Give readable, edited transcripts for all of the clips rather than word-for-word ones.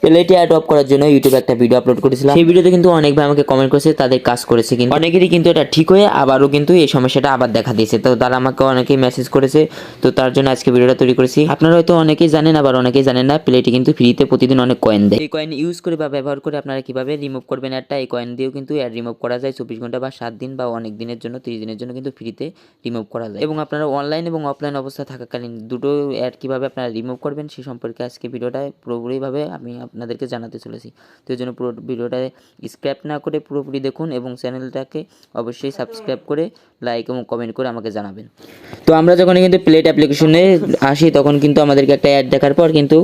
প্লেটে add of করার জন্য ইউটিউবে একটা ভিডিও আপলোড করেছিলাম। সেই ভিডিওতে কিন্তু অনেক ভাই আমাকে কমেন্ট করেছে, তাদের কাজ করেছে, কিন্তু অনেকেরই কিন্তু এটা ঠিক হয়ে আবারও কিন্তু এই সমস্যাটা আবার দেখা দিয়েছে। তো তারা আমাকে অনেকেই মেসেজ করেছে, তো তার জন্য আজকে ভিডিওটা তৈরি করেছি। আপনারা হয়তো অনেকেই জানেন, আবার অনেকেই জানেন না, প্লেটে কিন্তু ফ্রিতে প্রতিদিন অনেক কয়েন দেয়। এই কয়েন ইউজ করে বা ব্যবহার করে আপনারা কিভাবে রিমুভ করবেন অ্যাডটা, এই কয়েন দিয়েও কিন্তু অ্যাড রিমুভ করা যায় 24 ঘন্টা বা 7 দিন বা অনেক দিনের জন্য, 30 দিনের জন্য কিন্তু ফ্রিতে রিমুভ করা যায়। এবং আপনারা অনলাইন এবং অফলাইন অবস্থা থাকাকালীন দুটো অ্যাড কীভাবে আপনারা রিমুভ করবেন সেই সম্পর্কে আজকে ভিডিওটায় পুরোপুরিভাবে আমি আপনাদেরকে জানাতে চলেছি। তো এই জন্য পুরো ভিডিওটা স্ক্র্যাপ না করে পুরোপুরি দেখুন এবং চ্যানেলটাকে অবশ্যই সাবস্ক্রাইব করে লাইক এবং কমেন্ট করে আমাকে জানাবেন। তো আমরা যখন কিন্তু প্লেট অ্যাপ্লিকেশনে আসি তখন কিন্তু আমাদেরকে একটা অ্যাড দেখার পর কিন্তু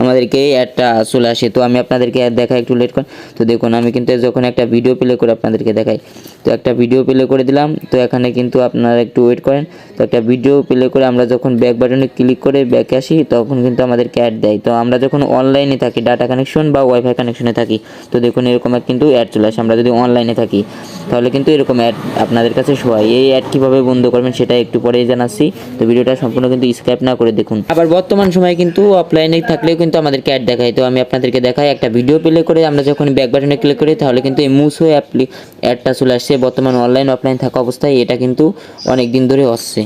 আমাদেরকে অ্যাডটা চলে আসে। তো আমি আপনাদেরকে অ্যাড দেখাই, একটু লেট করেন। তো দেখুন আমি কিন্তু যখন একটা ভিডিও প্লে করে আপনাদেরকে দেখাই, তো একটা ভিডিও প্লে করে দিলাম। তো এখানে কিন্তু আপনারা একটু ওয়েট করেন। তো একটা ভিডিও প্লে করে আমরা যখন ব্যাক বাটনে ক্লিক করে ব্যাকে আসি তখন কিন্তু আমাদেরকে অ্যাড দেয়। তো আমরা যখন অনলাইনে থাকি, ডাটা কানেকশন বা ওয়াইফাই কানেকশনে থাকি, তো দেখুন এরকম কিন্তু অ্যাড চলে আসে। আমরা যদি অনলাইনে থাকি তাহলে কিন্তু এরকম অ্যাড আপনাদের কাছে শো হয়। এই অ্যাড কীভাবে বন্ধ করবেন সেটা একটু পরেই জানাচ্ছি। তো ভিডিওটা সম্পূর্ণ কিন্তু স্ক্র্যাপ না করে দেখুন। আবার বর্তমান সময়ে কিন্তু অফলাইনে থাকলেও কিন্তু আমাদেরকে অ্যাড দেখায়। তো আমি আপনাদেরকে দেখাই, একটা ভিডিও প্লে করে আমরা যখন ব্যাক বাটনে ক্লিক করি তাহলে কিন্তু এই মুসো অ্যাডটা চলে আসছে। বর্তমান অনলাইন অফলাইন থাকা অবস্থায় এটা কিন্তু অনেক দিন ধরে আসছে।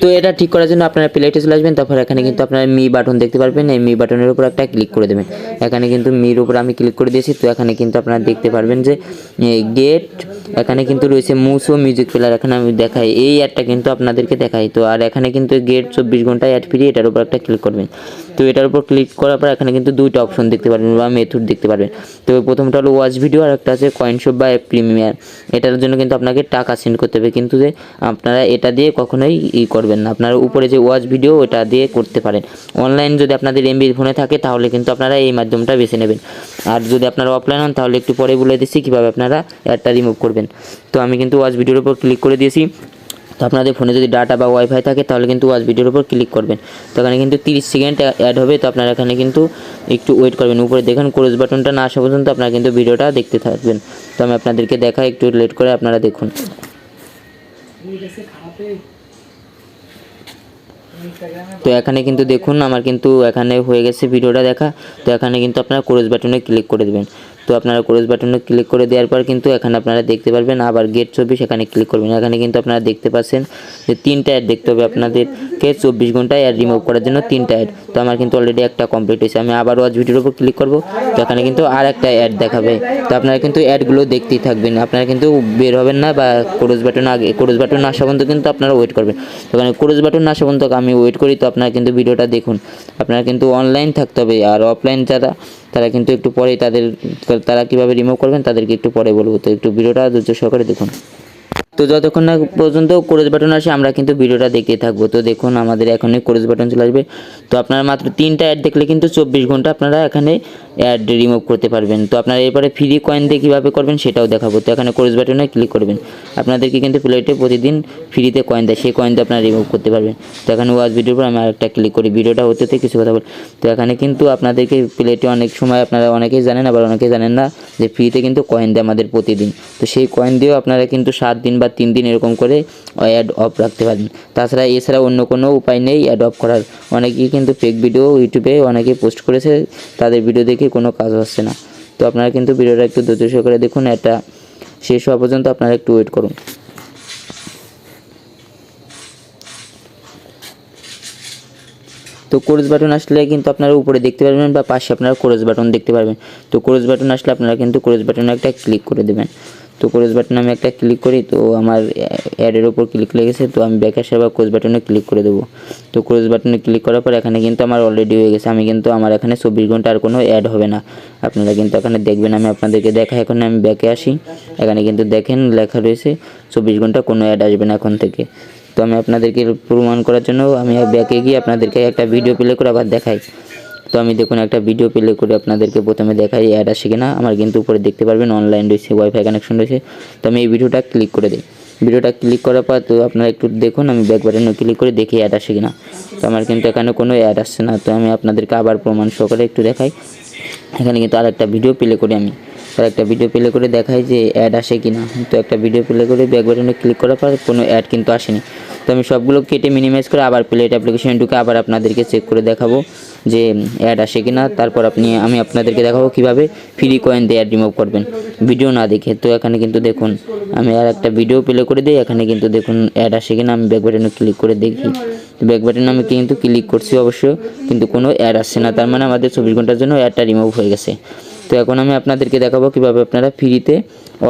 তো এটা ঠিক করার জন্য আপনারা প্লেটে চলে আসবেন। তারপর এখানে কিন্তু আপনারা মি বাটন দেখতে পারবেন, এই মি বাটনের উপর একটা ক্লিক করে দেবেন। এখানে কিন্তু মির উপর আমি ক্লিক করে দিয়েছি। তো এখানে কিন্তু আপনারা দেখতে পারবেন যে গেট, এখানে কিন্তু রয়েছে মুসো মিউজিক প্লেয়ার। এখানে আমি দেখাই, এই অ্যাডটা কিন্তু আপনাদেরকে দেখাই। তো আর এখানে কিন্তু গেট 24 ঘন্টা অ্যাড ফ্রি, এটার উপর একটা ক্লিক করবেন। তো এটার উপর ক্লিক করার পর এখানে কিন্তু দুইটা অপশন দেখতে পারবেন বা মেথড দেখতে পারবেন। তো প্রথমটা হলো ওয়াচ ভিডিও আর একটা আছে কয়েন শপ বা প্রিমিয়ার। এটার জন্য কিন্তু আপনাকে টাকা সেন্ড করতে হবে, কিন্তু যে আপনারা এটা দিয়ে কখনোই করবেন না। আপনারা উপরে যে ওয়াচ ভিডিও ওটা দিয়ে করতে পারেন। অনলাইন যদি আপনাদের এমবি ফোনে থাকে তাহলে কিন্তু আপনারা এই মাধ্যমটা বেছে নেবেন। আর যদি আপনারা অফলাইন হন তাহলে একটু পরে বলে দিচ্ছি কীভাবে আপনারা অ্যাডটা রিমুভ করবেন। তো আমি কিন্তু ওয়াচ ভিডিওর উপর ক্লিক করে দিয়েছি। তো আপনাদের ফোনে যদি ডাটা বা ওয়াইফাই থাকে তাহলে কিন্তু ওয়াচ ভিডিওর উপর ক্লিক করবেন। তো এখানে কিন্তু 30 সেকেন্ড অ্যাড হবে। তো আপনারা এখানে কিন্তু একটু ওয়েট করবেন। উপরে দেখেন ক্লোজ বাটনটা না আসা পর্যন্ত আপনারা কিন্তু ভিডিওটা দেখতে থাকবেন। তো আমি আপনাদেরকে দেখাই, একটু লেট করে আপনারা দেখুন। তো এখানে কিন্তু দেখুন আমার কিন্তু এখানে হয়ে গেছে ভিডিওটা দেখা। তো এখানে কিন্তু আপনারা ক্লোজ বাটনে ক্লিক করে দেবেন। তো আপনারা ক্লোজ বাটনে ক্লিক করে দেওয়ার পর কিন্তু এখানে আপনারা দেখতে পারবেন আবার গেট 24, এখানে ক্লিক করবেন। এখানে কিন্তু আপনারা দেখতে পাচ্ছেন যে 3টা অ্যাড দেখতে হবে আপনাদেরকে 24 ঘন্টায় অ্যাড রিমুভ করার জন্য 3টা অ্যাড। তো আমার কিন্তু অলরেডি একটা কমপ্লিট হয়েছে। আমি আবার ওয়াচ ভিডিওর উপর ক্লিক করব। তো এখানে কিন্তু আর একটা অ্যাড দেখাবে। তো আপনারা কিন্তু অ্যাডগুলো দেখতেই থাকবেন, আপনারা কিন্তু বের হবেন না বা ক্লোজ বাটন না আসা পর্যন্ত কিন্তু আপনারা ওয়েট করবেন। তো এখানে ক্লোজ বাটন না আসা পর্যন্ত আমি ওয়েট করি। তো আপনারা কিন্তু ভিডিওটা দেখুন। আপনারা কিন্তু অনলাইন থাকতে হবে, আর অফলাইন তারা কিন্তু একটু পরে তারা কীভাবে রিমুভ করবেন তাদেরকে একটু পরে বলবো। তো একটু ভিডিওটা ধৈর্য সহকারে দেখুন। তো যতক্ষণ না পর্যন্ত ক্লোজ বাটন আসে আমরা কিন্তু ভিডিওটা দেখতে থাকবো। তো দেখুন আমাদের এখনই ক্লোজ বাটন চলে আসবে। তো আপনারা মাত্র 3টা অ্যাড দেখলে কিন্তু 24 ঘন্টা আপনারা এখানে অ্যাড রিমুভ করতে পারবেন। তো আপনারা এরপরে ফ্রি কয়েন দিয়ে কীভাবে করবেন সেটাও দেখাবো। তো এখানে ক্লোজ বাটনে ক্লিক করবেন। আপনাদেরকে কিন্তু প্লেটে প্রতিদিন ফ্রিতে কয়েন দেয়, সেই কয়েন দিয়ে আপনারা রিমুভ করতে পারবেন। তো এখানে ওয়াচ ভিডিওর পর আমি আরেকটা ক্লিক করি, ভিডিওটা হতে কিছু কথা বল। তো এখানে কিন্তু আপনাদেরকে প্লেটে অনেক সময় আপনারা অনেকেই জানেন আবার অনেকেই জানেন না যে ফ্রিতে কিন্তু কয়েন দেয় আমাদের প্রতিদিন। তো সেই কয়েন দিয়েও আপনারা কিন্তু 7 দিন বা 3 দিন এরকম করে অ্যাড অফ রাখতে পারেন। এছাড়া অন্য কোনো উপায় নেই অ্যাড অফ করার। অনেকেই কিন্তু ফেক ভিডিও ইউটিউবে অনেকেই পোস্ট করেছে, তাদের ভিডিও দেখে কোনো কাজ হচ্ছে না। তো আপনারা কিন্তু ভিডিওটা একটু ধৈর্য সহকারে দেখুন, এটা শেষ হওয়া পর্যন্ত আপনারা একটু ওয়েট করুন। তো ক্লোজ বাটন আসলে কিন্তু আপনারা উপরে দেখতে পারবেন বা পাশে আপনারা ক্লোজ বাটন দেখতে পারবেন। তো ক্লোজ বাটন আসলে আপনারা কিন্তু ক্লোজ বাটনে একটা ক্লিক করে দেবেন। তো ক্লোজ বাটনে আমি একটা ক্লিক করি। তো আমার অ্যাডের ওপর ক্লিক লেগেছে, তো আমি ব্যাক আসে আবার ক্লোজ বাটনে ক্লিক করে দেবো। তো ক্লোজ বাটনে ক্লিক করার পর এখানে কিন্তু আমার অলরেডি হয়ে গেছে। আমার এখানে 24 ঘন্টা আর কোনো অ্যাড হবে না। আপনারা কিন্তু এখানে দেখবেন, আমি আপনাদেরকে দেখাই। এখন আমি ব্যাকে আসি, এখানে কিন্তু দেখেন লেখা রয়েছে 24 ঘন্টা কোনো অ্যাড আসবে না এখন থেকে। তো আমি আপনাদেরকে প্রমাণ করার জন্য আমি ব্যাকে গিয়ে আপনাদেরকে একটা ভিডিও প্লে করে আবার দেখাই। তো আমি দেখুন একটা ভিডিও প্লে করে আপনাদেরকে প্রথমে দেখাই অ্যাড আসে কিনা। আমার কিন্তু উপরে দেখতে পারবেন অনলাইন রয়েছে, ওয়াইফাই কানেকশন রয়েছে। তো আমি এই ভিডিওটা ক্লিক করে দিই। ভিডিওটা ক্লিক করার পর তো আপনারা একটু দেখুন, আমি ব্যাক বাটনে ক্লিক করে দেখি অ্যাড আসে কিনা। তো আমার কিন্তু এখানে কোনো অ্যাড আসছে না। তো আমি আপনাদেরকে আবার প্রমাণ সহকারে একটু দেখাই। এখানে কিন্তু আরেকটা ভিডিও প্লে করি, আমি একটা ভিডিও প্লে করে দেখাই যে অ্যাড আসে কিনা। তো একটা ভিডিও প্লে করে ব্যাক বাটনে ক্লিক করার পর কোনো অ্যাড কিন্তু আসেনি। তো আমি সবগুলো কেটে মিনিমাইজ করে আবার প্লেট অ্যাপ্লিকেশনে ঢুকে আবার আপনাদেরকে চেক করে দেখাবো যে অ্যাড আসে কিনা। তারপর আমি আপনাদেরকে দেখাবো কিভাবে ফ্রি কয়েন দিয়ে অ্যাড রিমুভ করবেন ভিডিও না দেখে। তো এখানে কিন্তু দেখুন আমি আর একটা ভিডিও প্লে করে দিই, এখানে কিন্তু দেখুন অ্যাড আসে কিনা। আমি ব্যাক বাটনে ক্লিক করে দেখি, ব্যাক বাটনে আমি কিন্তু ক্লিক করছি অবশ্য, কিন্তু কোনো অ্যাড আসছে না, তার মানে আমাদের 24 ঘন্টার জন্য অ্যাডটা রিমুভ হয়ে গেছে। তো এখন আমি আপনাদেরকে দেখাবো কিভাবে আপনারা ফ্রিতে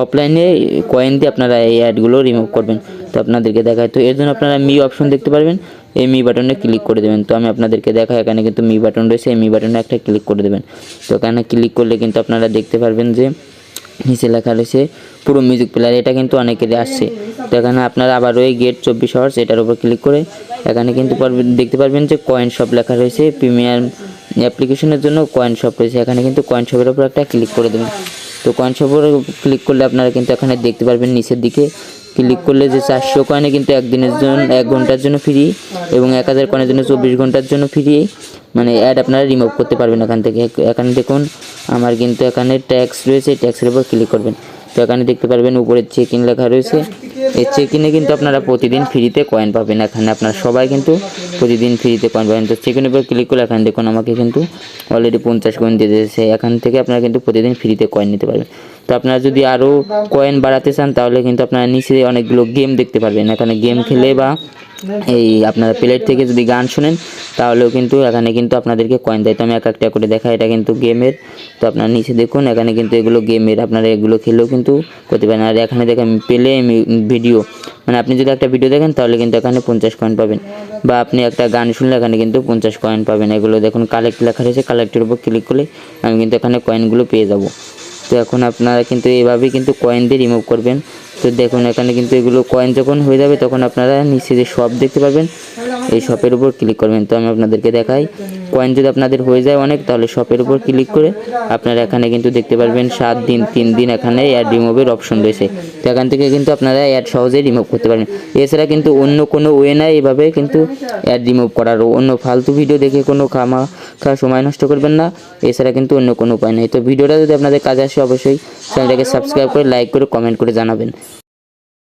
অফলাইনে কয়েন দিয়ে আপনারা এই অ্যাডগুলো রিমুভ করবেন। তো আপনাদেরকে দেখায়, তো এর জন্য আপনারা মি অপশন দেখতে পারবেন, এই মি বাটনে ক্লিক করে দেবেন। তো আমি আপনাদেরকে দেখাই, এখানে কিন্তু মি বাটন রয়েছে, এই মি বাটনে একটা ক্লিক করে দেবেন। তো এখানে ক্লিক করলে কিন্তু আপনারা দেখতে পারবেন যে নিচে লেখা রয়েছে পুরো মিউজিক প্লেয়ার, এটা কিন্তু অনেকেরই আসছে। তো এখানে আপনারা আবার ওই গেট 24 আওয়ার্স এটার উপর ক্লিক করে এখানে কিন্তু দেখতে পারবেন যে কয়েন শপ লেখা রয়েছে, প্রিমিয়াম অ্যাপ্লিকেশনের জন্য কয়েন শপ রয়েছে, এখানে কিন্তু কয়েন শপের উপর একটা ক্লিক করে দেবেন। তো কয়েন শপের ক্লিক করলে আপনারা কিন্তু এখানে দেখতে পারবেন নিচের দিকে ক্লিক করলে যে 400 কয়েনে কিন্তু 1 ঘন্টার জন্য ফ্রি এবং 1000 কয়েনের জন্য 24 ঘন্টার জন্য ফ্রি, মানে অ্যাড আপনারা রিমুভ করতে পারবেন এখান থেকে। এখানে দেখুন আমার কিন্তু এখানে ট্যাক্স রয়েছে, ট্যাক্সের উপর ক্লিক করবেন। তো এখানে দেখতে পারবেন উপরে চেক ইন লেখা রয়েছে, এই চেক ইনে কিন্তু আপনারা প্রতিদিন ফ্রিতে কয়েন পাবেন। এখানে আপনারা সবাই কিন্তু প্রতিদিন ফ্রিতে কয়েন পাবেন। তো চেক ইনের উপর ক্লিক করলে এখানে দেখুন আমাকে কিন্তু অলরেডি 50 কয়েন দিয়ে দিয়েছে, এখান থেকে আপনারা কিন্তু প্রতিদিন ফ্রিতে কয়েন নিতে পারবেন। তো আপনারা যদি আরও কয়েন বাড়াতে চান তাহলে কিন্তু আপনারা নিচে অনেকগুলো গেম দেখতে পারবেন, এখানে গেম খেলে বা এই আপনারা প্লেট থেকে যদি গান শুনেন তাহলেও কিন্তু এখানে কিন্তু আপনাদেরকে কয়েন দেয়। তো আমি এক একটা করে দেখা, এটা কিন্তু গেমের। তো আপনারা নিচে দেখুন এখানে কিন্তু এগুলো গেমের, আপনারা এগুলো খেলেও কিন্তু করতে পারেন। আর এখানে দেখেন প্লে ভিডিও, মানে আপনি যদি একটা ভিডিও দেখেন তাহলে কিন্তু এখানে 50 কয়েন পাবেন, বা আপনি একটা গান শুনলে এখানে কিন্তু 50 কয়েন পাবেন। এগুলো দেখুন কালেক্ট লেখা রয়েছে, কালেক্টের উপর ক্লিক করলে আমি কিন্তু এখানে কয়েনগুলো পেয়ে যাব। তো এখন আপনারা কিন্তু এইভাবেই কিন্তু কয়েন দিয়ে রিমুভ করবেন। তো দেখুন এখানে কিন্তু এগুলো কয়েন যখন হয়ে যাবে তখন আপনারা নিচে যে শপ দেখতে পারবেন এই শপের উপর ক্লিক করবেন। তো আমি আপনাদেরকে দেখাই, কয়েন যদি আপনাদের হয়ে যায় অনেক তাহলে শপের উপর ক্লিক করে আপনারা এখানে কিন্তু দেখতে পারবেন 7 দিন 3 দিন এখানে অ্যাড রিমুভের অপশন রয়েছে। তো এখান থেকে কিন্তু আপনারা অ্যাড সহজেই রিমুভ করতে পারবেন। এছাড়া কিন্তু অন্য কোনো ওয়ে নাই এভাবে কিন্তু অ্যাড রিমুভ করার, অন্য ফালতু ভিডিও দেখে কোনো খামাখা সময় নষ্ট করবেন না, এছাড়া কিন্তু অন্য কোনো উপায় নেই। তো ভিডিওটা যদি আপনাদের কাজে আসে অবশ্যই চ্যানেলটাকে সাবস্ক্রাইব করে লাইক করে কমেন্ট করে জানাবেন।